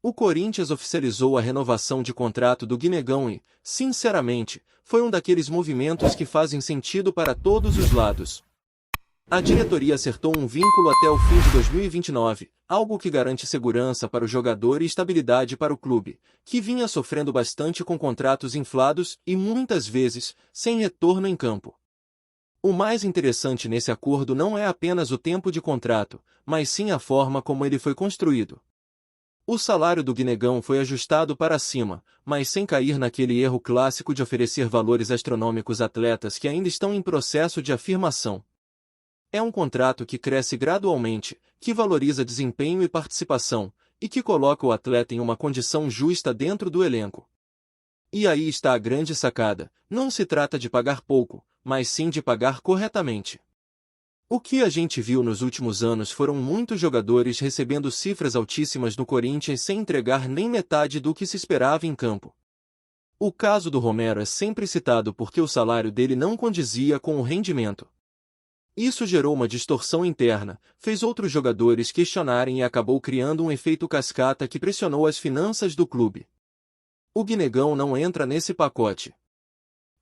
O Corinthians oficializou a renovação de contrato do Guinegão e, sinceramente, foi um daqueles movimentos que fazem sentido para todos os lados. A diretoria acertou um vínculo até o fim de 2029, algo que garante segurança para o jogador e estabilidade para o clube, que vinha sofrendo bastante com contratos inflados e, muitas vezes, sem retorno em campo. O mais interessante nesse acordo não é apenas o tempo de contrato, mas sim a forma como ele foi construído. O salário do Guinegão foi ajustado para cima, mas sem cair naquele erro clássico de oferecer valores astronômicos a atletas que ainda estão em processo de afirmação. É um contrato que cresce gradualmente, que valoriza desempenho e participação, e que coloca o atleta em uma condição justa dentro do elenco. E aí está a grande sacada: não se trata de pagar pouco, mas sim de pagar corretamente. O que a gente viu nos últimos anos foram muitos jogadores recebendo cifras altíssimas no Corinthians sem entregar nem metade do que se esperava em campo. O caso do Romero é sempre citado porque o salário dele não condizia com o rendimento. Isso gerou uma distorção interna, fez outros jogadores questionarem e acabou criando um efeito cascata que pressionou as finanças do clube. O Guinegão não entra nesse pacote.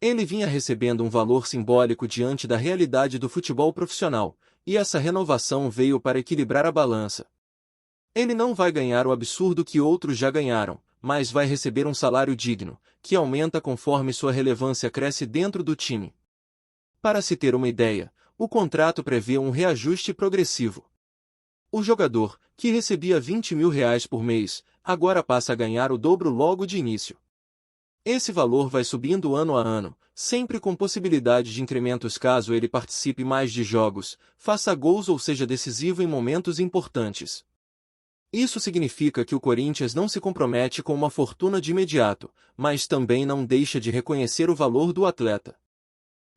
Ele vinha recebendo um valor simbólico diante da realidade do futebol profissional, e essa renovação veio para equilibrar a balança. Ele não vai ganhar o absurdo que outros já ganharam, mas vai receber um salário digno, que aumenta conforme sua relevância cresce dentro do time. Para se ter uma ideia, o contrato prevê um reajuste progressivo. O jogador, que recebia R$20 mil por mês, agora passa a ganhar o dobro logo de início. Esse valor vai subindo ano a ano, sempre com possibilidade de incrementos caso ele participe mais de jogos, faça gols ou seja decisivo em momentos importantes. Isso significa que o Corinthians não se compromete com uma fortuna de imediato, mas também não deixa de reconhecer o valor do atleta.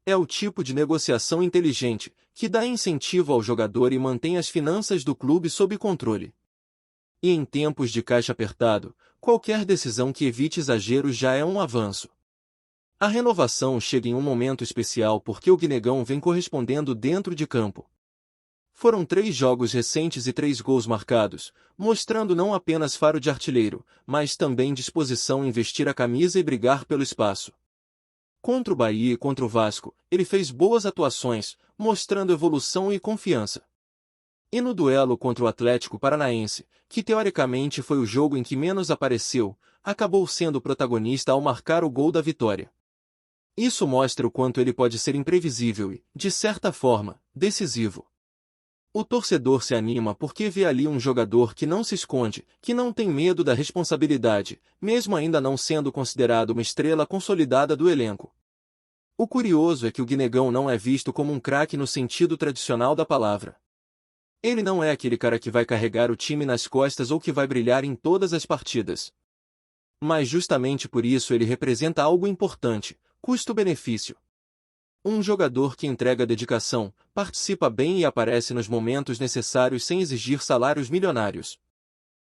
É o tipo de negociação inteligente, que dá incentivo ao jogador e mantém as finanças do clube sob controle. E em tempos de caixa apertado, qualquer decisão que evite exageros já é um avanço. A renovação chega em um momento especial porque o Guinegão vem correspondendo dentro de campo. Foram 3 jogos recentes e 3 gols marcados, mostrando não apenas faro de artilheiro, mas também disposição em vestir a camisa e brigar pelo espaço. Contra o Bahia e contra o Vasco, ele fez boas atuações, mostrando evolução e confiança. E no duelo contra o Atlético Paranaense, que teoricamente foi o jogo em que menos apareceu, acabou sendo o protagonista ao marcar o gol da vitória. Isso mostra o quanto ele pode ser imprevisível e, de certa forma, decisivo. O torcedor se anima porque vê ali um jogador que não se esconde, que não tem medo da responsabilidade, mesmo ainda não sendo considerado uma estrela consolidada do elenco. O curioso é que o Guinegão não é visto como um craque no sentido tradicional da palavra. Ele não é aquele cara que vai carregar o time nas costas ou que vai brilhar em todas as partidas. Mas justamente por isso ele representa algo importante: custo-benefício. Um jogador que entrega dedicação, participa bem e aparece nos momentos necessários sem exigir salários milionários.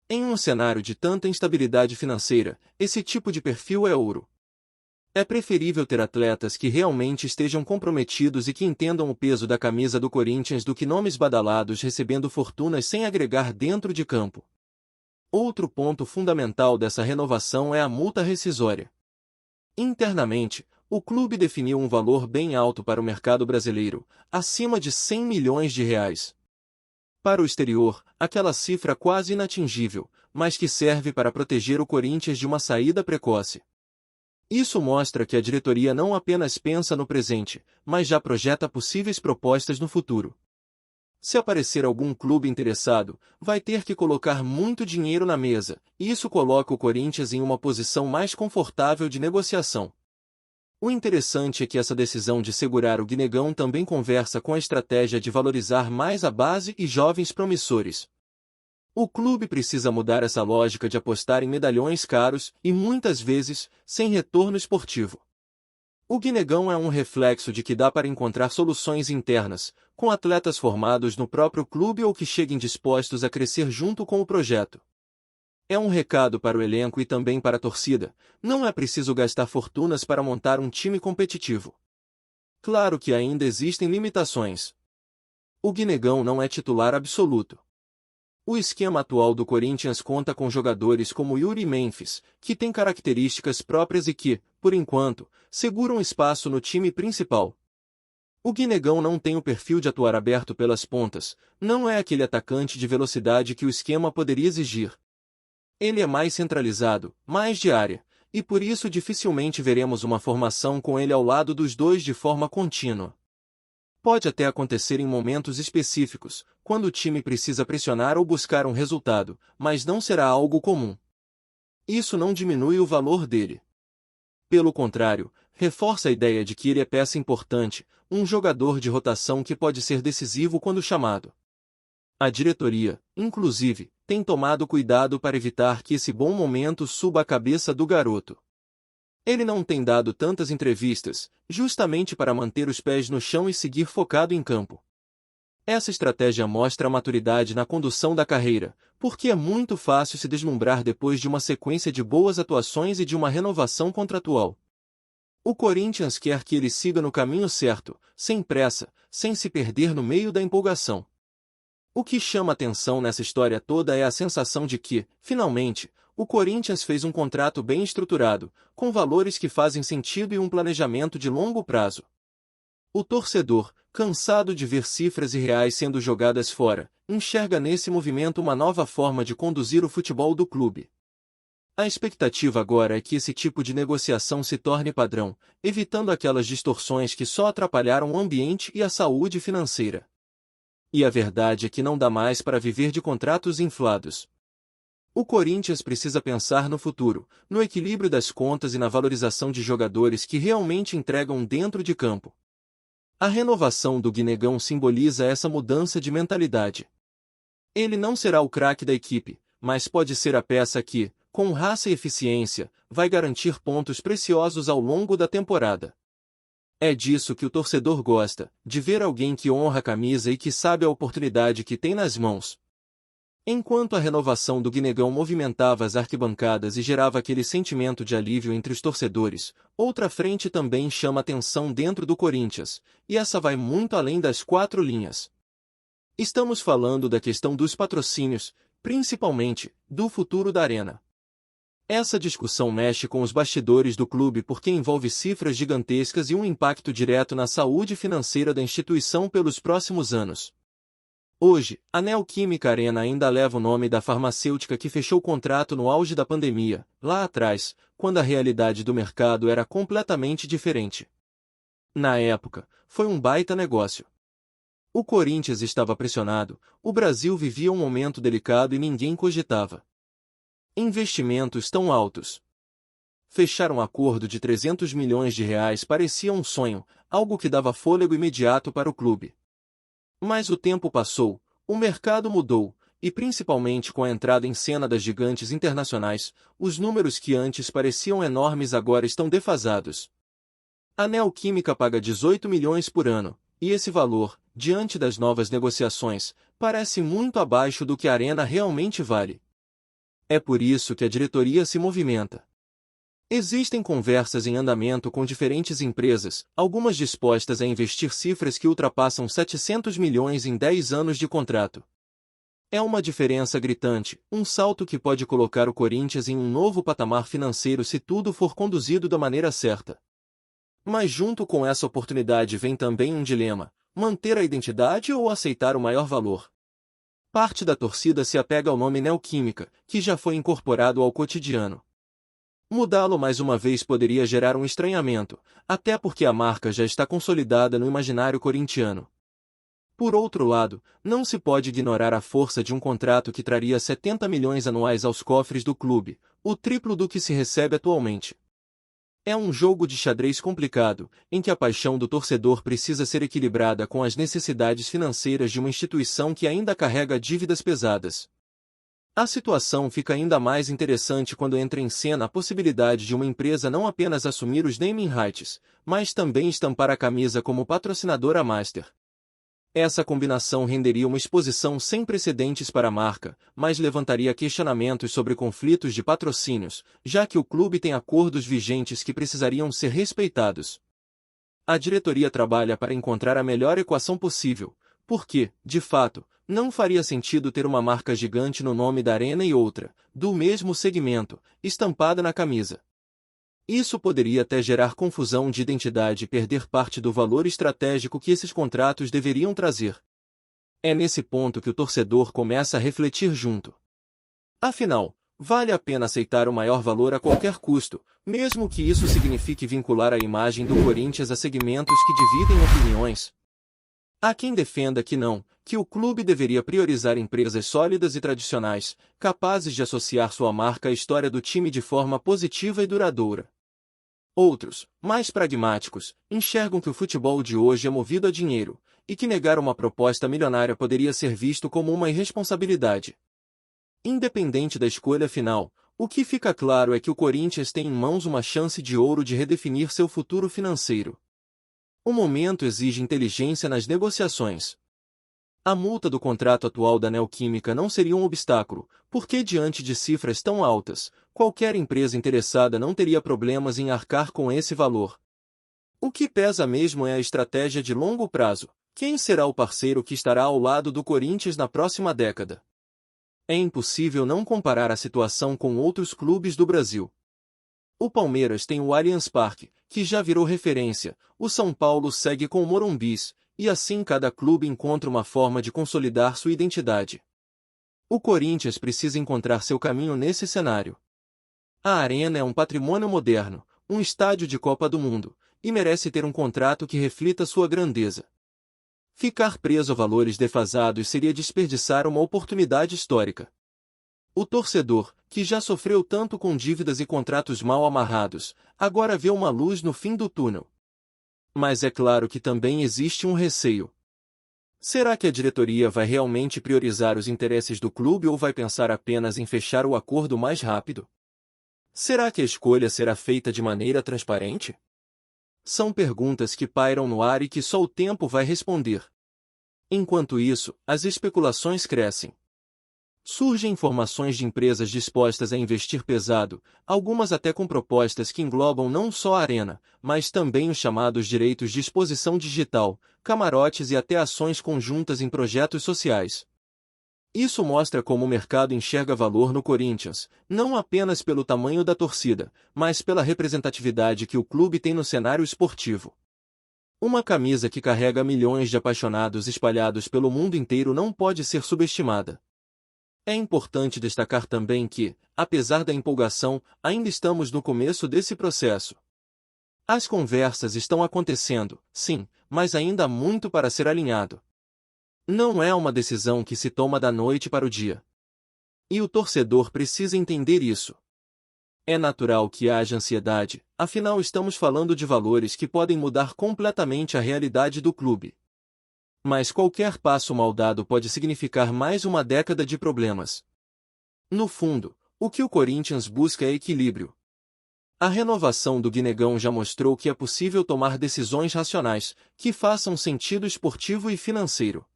Em um cenário de tanta instabilidade financeira, esse tipo de perfil é ouro. É preferível ter atletas que realmente estejam comprometidos e que entendam o peso da camisa do Corinthians do que nomes badalados recebendo fortunas sem agregar dentro de campo. Outro ponto fundamental dessa renovação é a multa rescisória. Internamente, o clube definiu um valor bem alto para o mercado brasileiro, acima de R$100 milhões. Para o exterior, aquela cifra quase inatingível, mas que serve para proteger o Corinthians de uma saída precoce. Isso mostra que a diretoria não apenas pensa no presente, mas já projeta possíveis propostas no futuro. Se aparecer algum clube interessado, vai ter que colocar muito dinheiro na mesa, e isso coloca o Corinthians em uma posição mais confortável de negociação. O interessante é que essa decisão de segurar o Guinegão também conversa com a estratégia de valorizar mais a base e jovens promissores. O clube precisa mudar essa lógica de apostar em medalhões caros e, muitas vezes, sem retorno esportivo. O Guinegão é um reflexo de que dá para encontrar soluções internas, com atletas formados no próprio clube ou que cheguem dispostos a crescer junto com o projeto. É um recado para o elenco e também para a torcida: não é preciso gastar fortunas para montar um time competitivo. Claro que ainda existem limitações. O Guinegão não é titular absoluto. O esquema atual do Corinthians conta com jogadores como Yuri Memphis, que tem características próprias e que, por enquanto, seguram espaço no time principal. O Guinegão não tem o perfil de atuar aberto pelas pontas, não é aquele atacante de velocidade que o esquema poderia exigir. Ele é mais centralizado, mais de área, e por isso dificilmente veremos uma formação com ele ao lado dos dois de forma contínua. Pode até acontecer em momentos específicos, quando o time precisa pressionar ou buscar um resultado, mas não será algo comum. Isso não diminui o valor dele. Pelo contrário, reforça a ideia de que ele é peça importante, um jogador de rotação que pode ser decisivo quando chamado. A diretoria, inclusive, tem tomado cuidado para evitar que esse bom momento suba a cabeça do garoto. Ele não tem dado tantas entrevistas, justamente para manter os pés no chão e seguir focado em campo. Essa estratégia mostra a maturidade na condução da carreira, porque é muito fácil se deslumbrar depois de uma sequência de boas atuações e de uma renovação contratual. O Corinthians quer que ele siga no caminho certo, sem pressa, sem se perder no meio da empolgação. O que chama atenção nessa história toda é a sensação de que, finalmente, o Corinthians fez um contrato bem estruturado, com valores que fazem sentido e um planejamento de longo prazo. O torcedor, cansado de ver cifras irreais sendo jogadas fora, enxerga nesse movimento uma nova forma de conduzir o futebol do clube. A expectativa agora é que esse tipo de negociação se torne padrão, evitando aquelas distorções que só atrapalharam o ambiente e a saúde financeira. E a verdade é que não dá mais para viver de contratos inflados. O Corinthians precisa pensar no futuro, no equilíbrio das contas e na valorização de jogadores que realmente entregam dentro de campo. A renovação do Guinegão simboliza essa mudança de mentalidade. Ele não será o craque da equipe, mas pode ser a peça que, com raça e eficiência, vai garantir pontos preciosos ao longo da temporada. É disso que o torcedor gosta, de ver alguém que honra a camisa e que sabe a oportunidade que tem nas mãos. Enquanto a renovação do Guinegão movimentava as arquibancadas e gerava aquele sentimento de alívio entre os torcedores, outra frente também chama atenção dentro do Corinthians, e essa vai muito além das quatro linhas. Estamos falando da questão dos patrocínios, principalmente, do futuro da Arena. Essa discussão mexe com os bastidores do clube porque envolve cifras gigantescas e um impacto direto na saúde financeira da instituição pelos próximos anos. Hoje, a Neoquímica Arena ainda leva o nome da farmacêutica que fechou o contrato no auge da pandemia, lá atrás, quando a realidade do mercado era completamente diferente. Na época, foi um baita negócio. O Corinthians estava pressionado, o Brasil vivia um momento delicado e ninguém cogitava investimentos tão altos. Fechar um acordo de 300 milhões de reais parecia um sonho, algo que dava fôlego imediato para o clube. Mas o tempo passou, o mercado mudou, e principalmente com a entrada em cena das gigantes internacionais, os números que antes pareciam enormes agora estão defasados. A Neoquímica paga 18 milhões por ano, e esse valor, diante das novas negociações, parece muito abaixo do que a Arena realmente vale. É por isso que a diretoria se movimenta. Existem conversas em andamento com diferentes empresas, algumas dispostas a investir cifras que ultrapassam 700 milhões em 10 anos de contrato. É uma diferença gritante, um salto que pode colocar o Corinthians em um novo patamar financeiro se tudo for conduzido da maneira certa. Mas junto com essa oportunidade vem também um dilema: manter a identidade ou aceitar o maior valor? Parte da torcida se apega ao nome Neoquímica, que já foi incorporado ao cotidiano. Mudá-lo mais uma vez poderia gerar um estranhamento, até porque a marca já está consolidada no imaginário corintiano. Por outro lado, não se pode ignorar a força de um contrato que traria 70 milhões anuais aos cofres do clube, o triplo do que se recebe atualmente. É um jogo de xadrez complicado, em que a paixão do torcedor precisa ser equilibrada com as necessidades financeiras de uma instituição que ainda carrega dívidas pesadas. A situação fica ainda mais interessante quando entra em cena a possibilidade de uma empresa não apenas assumir os naming rights, mas também estampar a camisa como patrocinadora master. Essa combinação renderia uma exposição sem precedentes para a marca, mas levantaria questionamentos sobre conflitos de patrocínios, já que o clube tem acordos vigentes que precisariam ser respeitados. A diretoria trabalha para encontrar a melhor equação possível, porque, de fato, não faria sentido ter uma marca gigante no nome da arena e outra, do mesmo segmento, estampada na camisa. Isso poderia até gerar confusão de identidade e perder parte do valor estratégico que esses contratos deveriam trazer. É nesse ponto que o torcedor começa a refletir junto. Afinal, vale a pena aceitar o maior valor a qualquer custo, mesmo que isso signifique vincular a imagem do Corinthians a segmentos que dividem opiniões? Há quem defenda que não, que o clube deveria priorizar empresas sólidas e tradicionais, capazes de associar sua marca à história do time de forma positiva e duradoura. Outros, mais pragmáticos, enxergam que o futebol de hoje é movido a dinheiro, e que negar uma proposta milionária poderia ser visto como uma irresponsabilidade. Independente da escolha final, o que fica claro é que o Corinthians tem em mãos uma chance de ouro de redefinir seu futuro financeiro. O momento exige inteligência nas negociações. A multa do contrato atual da Neoquímica não seria um obstáculo, porque diante de cifras tão altas, qualquer empresa interessada não teria problemas em arcar com esse valor. O que pesa mesmo é a estratégia de longo prazo. Quem será o parceiro que estará ao lado do Corinthians na próxima década? É impossível não comparar a situação com outros clubes do Brasil. O Palmeiras tem o Allianz Parque, que já virou referência, o São Paulo segue com o Morumbis, e assim cada clube encontra uma forma de consolidar sua identidade. O Corinthians precisa encontrar seu caminho nesse cenário. A Arena é um patrimônio moderno, um estádio de Copa do Mundo, e merece ter um contrato que reflita sua grandeza. Ficar preso a valores defasados seria desperdiçar uma oportunidade histórica. O torcedor, que já sofreu tanto com dívidas e contratos mal amarrados, agora vê uma luz no fim do túnel. Mas é claro que também existe um receio. Será que a diretoria vai realmente priorizar os interesses do clube ou vai pensar apenas em fechar o acordo mais rápido? Será que a escolha será feita de maneira transparente? São perguntas que pairam no ar e que só o tempo vai responder. Enquanto isso, as especulações crescem. Surgem informações de empresas dispostas a investir pesado, algumas até com propostas que englobam não só a arena, mas também os chamados direitos de exposição digital, camarotes e até ações conjuntas em projetos sociais. Isso mostra como o mercado enxerga valor no Corinthians, não apenas pelo tamanho da torcida, mas pela representatividade que o clube tem no cenário esportivo. Uma camisa que carrega milhões de apaixonados espalhados pelo mundo inteiro não pode ser subestimada. É importante destacar também que, apesar da empolgação, ainda estamos no começo desse processo. As conversas estão acontecendo, sim, mas ainda há muito para ser alinhado. Não é uma decisão que se toma da noite para o dia. E o torcedor precisa entender isso. É natural que haja ansiedade, afinal estamos falando de valores que podem mudar completamente a realidade do clube. Mas qualquer passo mal dado pode significar mais uma década de problemas. No fundo, o que o Corinthians busca é equilíbrio. A renovação do Guinegão já mostrou que é possível tomar decisões racionais, que façam sentido esportivo e financeiro.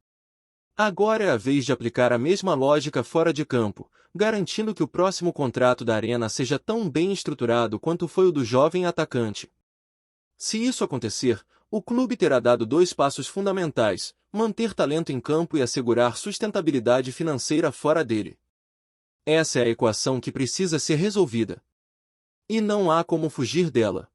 Agora é a vez de aplicar a mesma lógica fora de campo, garantindo que o próximo contrato da Arena seja tão bem estruturado quanto foi o do jovem atacante. Se isso acontecer, o clube terá dado dois passos fundamentais: manter talento em campo e assegurar sustentabilidade financeira fora dele. Essa é a equação que precisa ser resolvida. E não há como fugir dela.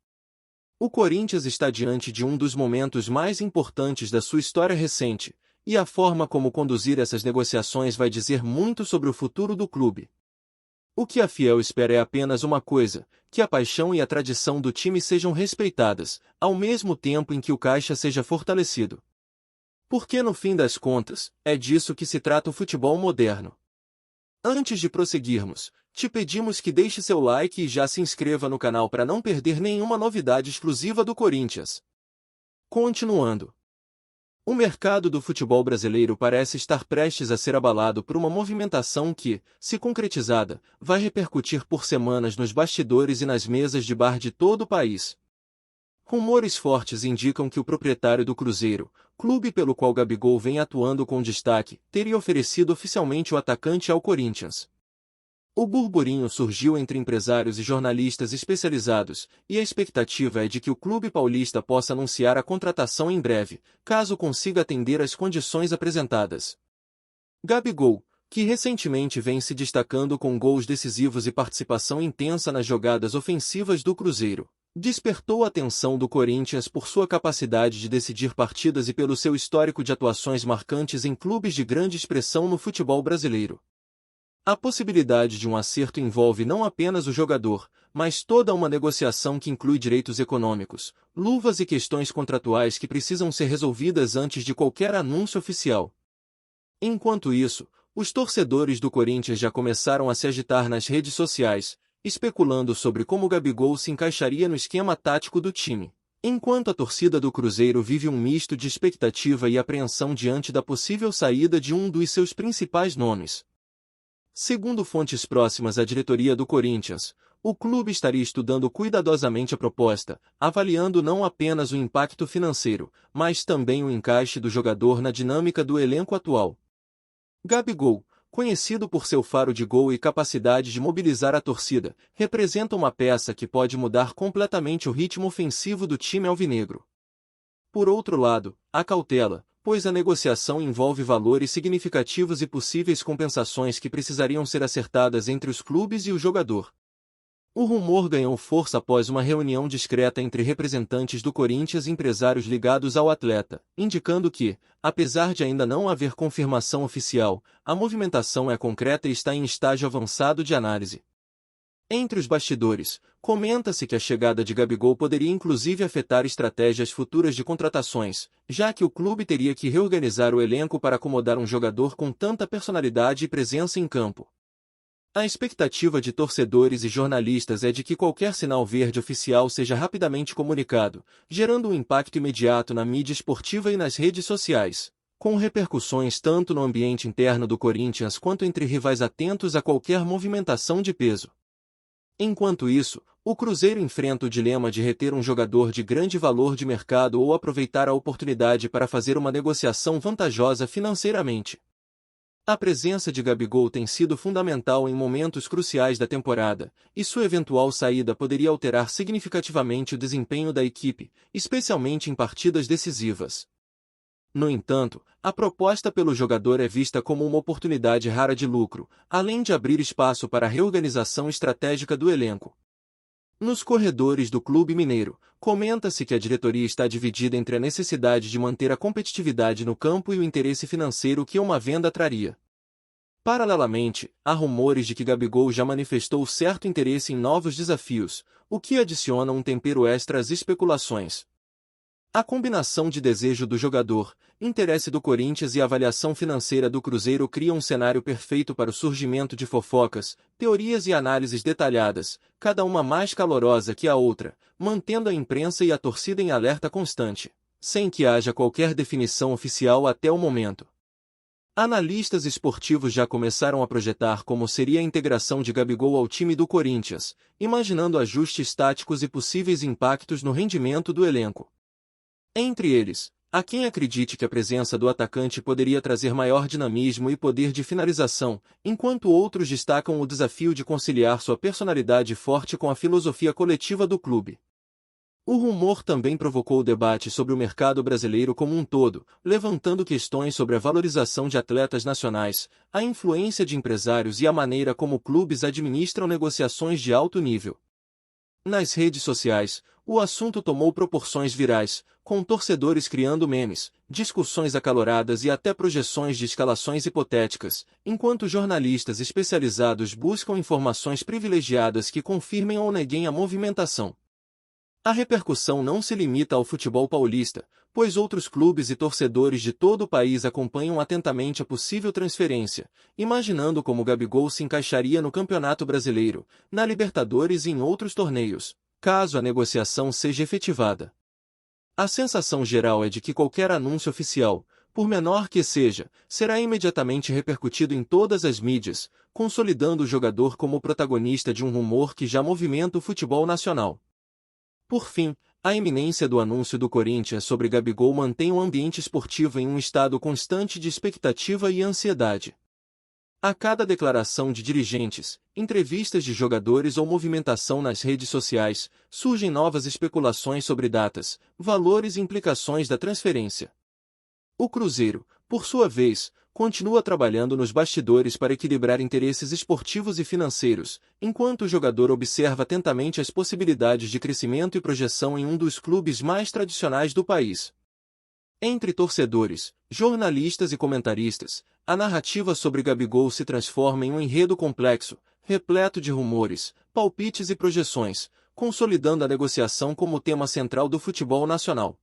O Corinthians está diante de um dos momentos mais importantes da sua história recente, e a forma como conduzir essas negociações vai dizer muito sobre o futuro do clube. O que a Fiel espera é apenas uma coisa: que a paixão e a tradição do time sejam respeitadas, ao mesmo tempo em que o caixa seja fortalecido. Porque no fim das contas, é disso que se trata o futebol moderno. Antes de prosseguirmos, te pedimos que deixe seu like e já se inscreva no canal para não perder nenhuma novidade exclusiva do Corinthians. Continuando. O mercado do futebol brasileiro parece estar prestes a ser abalado por uma movimentação que, se concretizada, vai repercutir por semanas nos bastidores e nas mesas de bar de todo o país. Rumores fortes indicam que o proprietário do Cruzeiro, clube pelo qual Gabigol vem atuando com destaque, teria oferecido oficialmente o atacante ao Corinthians. O burburinho surgiu entre empresários e jornalistas especializados, e a expectativa é de que o clube paulista possa anunciar a contratação em breve, caso consiga atender às condições apresentadas. Gabigol, que recentemente vem se destacando com gols decisivos e participação intensa nas jogadas ofensivas do Cruzeiro, despertou a atenção do Corinthians por sua capacidade de decidir partidas e pelo seu histórico de atuações marcantes em clubes de grande expressão no futebol brasileiro. A possibilidade de um acerto envolve não apenas o jogador, mas toda uma negociação que inclui direitos econômicos, luvas e questões contratuais que precisam ser resolvidas antes de qualquer anúncio oficial. Enquanto isso, os torcedores do Corinthians já começaram a se agitar nas redes sociais, especulando sobre como Gabigol se encaixaria no esquema tático do time, enquanto a torcida do Cruzeiro vive um misto de expectativa e apreensão diante da possível saída de um dos seus principais nomes. Segundo fontes próximas à diretoria do Corinthians, o clube estaria estudando cuidadosamente a proposta, avaliando não apenas o impacto financeiro, mas também o encaixe do jogador na dinâmica do elenco atual. Gabigol, conhecido por seu faro de gol e capacidade de mobilizar a torcida, representa uma peça que pode mudar completamente o ritmo ofensivo do time alvinegro. Por outro lado, há cautela, pois a negociação envolve valores significativos e possíveis compensações que precisariam ser acertadas entre os clubes e o jogador. O rumor ganhou força após uma reunião discreta entre representantes do Corinthians e empresários ligados ao atleta, indicando que, apesar de ainda não haver confirmação oficial, a movimentação é concreta e está em estágio avançado de análise. Entre os bastidores, comenta-se que a chegada de Gabigol poderia inclusive afetar estratégias futuras de contratações, já que o clube teria que reorganizar o elenco para acomodar um jogador com tanta personalidade e presença em campo. A expectativa de torcedores e jornalistas é de que qualquer sinal verde oficial seja rapidamente comunicado, gerando um impacto imediato na mídia esportiva e nas redes sociais, com repercussões tanto no ambiente interno do Corinthians quanto entre rivais atentos a qualquer movimentação de peso. Enquanto isso, o Cruzeiro enfrenta o dilema de reter um jogador de grande valor de mercado ou aproveitar a oportunidade para fazer uma negociação vantajosa financeiramente. A presença de Gabigol tem sido fundamental em momentos cruciais da temporada, e sua eventual saída poderia alterar significativamente o desempenho da equipe, especialmente em partidas decisivas. No entanto, a proposta pelo jogador é vista como uma oportunidade rara de lucro, além de abrir espaço para a reorganização estratégica do elenco. Nos corredores do Clube Mineiro, comenta-se que a diretoria está dividida entre a necessidade de manter a competitividade no campo e o interesse financeiro que uma venda traria. Paralelamente, há rumores de que Gabigol já manifestou certo interesse em novos desafios, o que adiciona um tempero extra às especulações. A combinação de desejo do jogador, interesse do Corinthians e avaliação financeira do Cruzeiro cria um cenário perfeito para o surgimento de fofocas, teorias e análises detalhadas, cada uma mais calorosa que a outra, mantendo a imprensa e a torcida em alerta constante, sem que haja qualquer definição oficial até o momento. Analistas esportivos já começaram a projetar como seria a integração de Gabigol ao time do Corinthians, imaginando ajustes táticos e possíveis impactos no rendimento do elenco. Entre eles, há quem acredite que a presença do atacante poderia trazer maior dinamismo e poder de finalização, enquanto outros destacam o desafio de conciliar sua personalidade forte com a filosofia coletiva do clube. O rumor também provocou debate sobre o mercado brasileiro como um todo, levantando questões sobre a valorização de atletas nacionais, a influência de empresários e a maneira como clubes administram negociações de alto nível. Nas redes sociais, o assunto tomou proporções virais, com torcedores criando memes, discussões acaloradas e até projeções de escalações hipotéticas, enquanto jornalistas especializados buscam informações privilegiadas que confirmem ou neguem a movimentação. A repercussão não se limita ao futebol paulista, pois outros clubes e torcedores de todo o país acompanham atentamente a possível transferência, imaginando como Gabigol se encaixaria no Campeonato Brasileiro, na Libertadores e em outros torneios, caso a negociação seja efetivada. A sensação geral é de que qualquer anúncio oficial, por menor que seja, será imediatamente repercutido em todas as mídias, consolidando o jogador como protagonista de um rumor que já movimenta o futebol nacional. Por fim, a iminência do anúncio do Corinthians sobre Gabigol mantém o ambiente esportivo em um estado constante de expectativa e ansiedade. A cada declaração de dirigentes, entrevistas de jogadores ou movimentação nas redes sociais, surgem novas especulações sobre datas, valores e implicações da transferência. O Cruzeiro, por sua vez, continua trabalhando nos bastidores para equilibrar interesses esportivos e financeiros, enquanto o jogador observa atentamente as possibilidades de crescimento e projeção em um dos clubes mais tradicionais do país. Entre torcedores, jornalistas e comentaristas, a narrativa sobre Gabigol se transforma em um enredo complexo, repleto de rumores, palpites e projeções, consolidando a negociação como tema central do futebol nacional.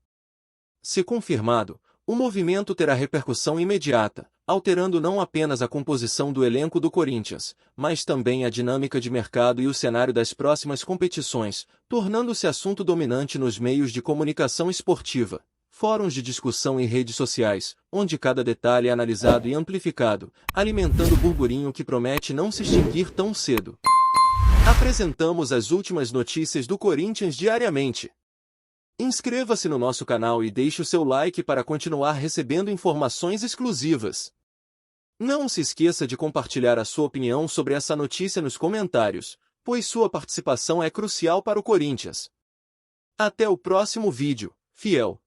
Se confirmado, o movimento terá repercussão imediata, alterando não apenas a composição do elenco do Corinthians, mas também a dinâmica de mercado e o cenário das próximas competições, tornando-se assunto dominante nos meios de comunicação esportiva, fóruns de discussão e redes sociais, onde cada detalhe é analisado e amplificado, alimentando burburinho que promete não se extinguir tão cedo. Apresentamos as últimas notícias do Corinthians diariamente. Inscreva-se no nosso canal e deixe o seu like para continuar recebendo informações exclusivas. Não se esqueça de compartilhar a sua opinião sobre essa notícia nos comentários, pois sua participação é crucial para o Corinthians. Até o próximo vídeo, fiel!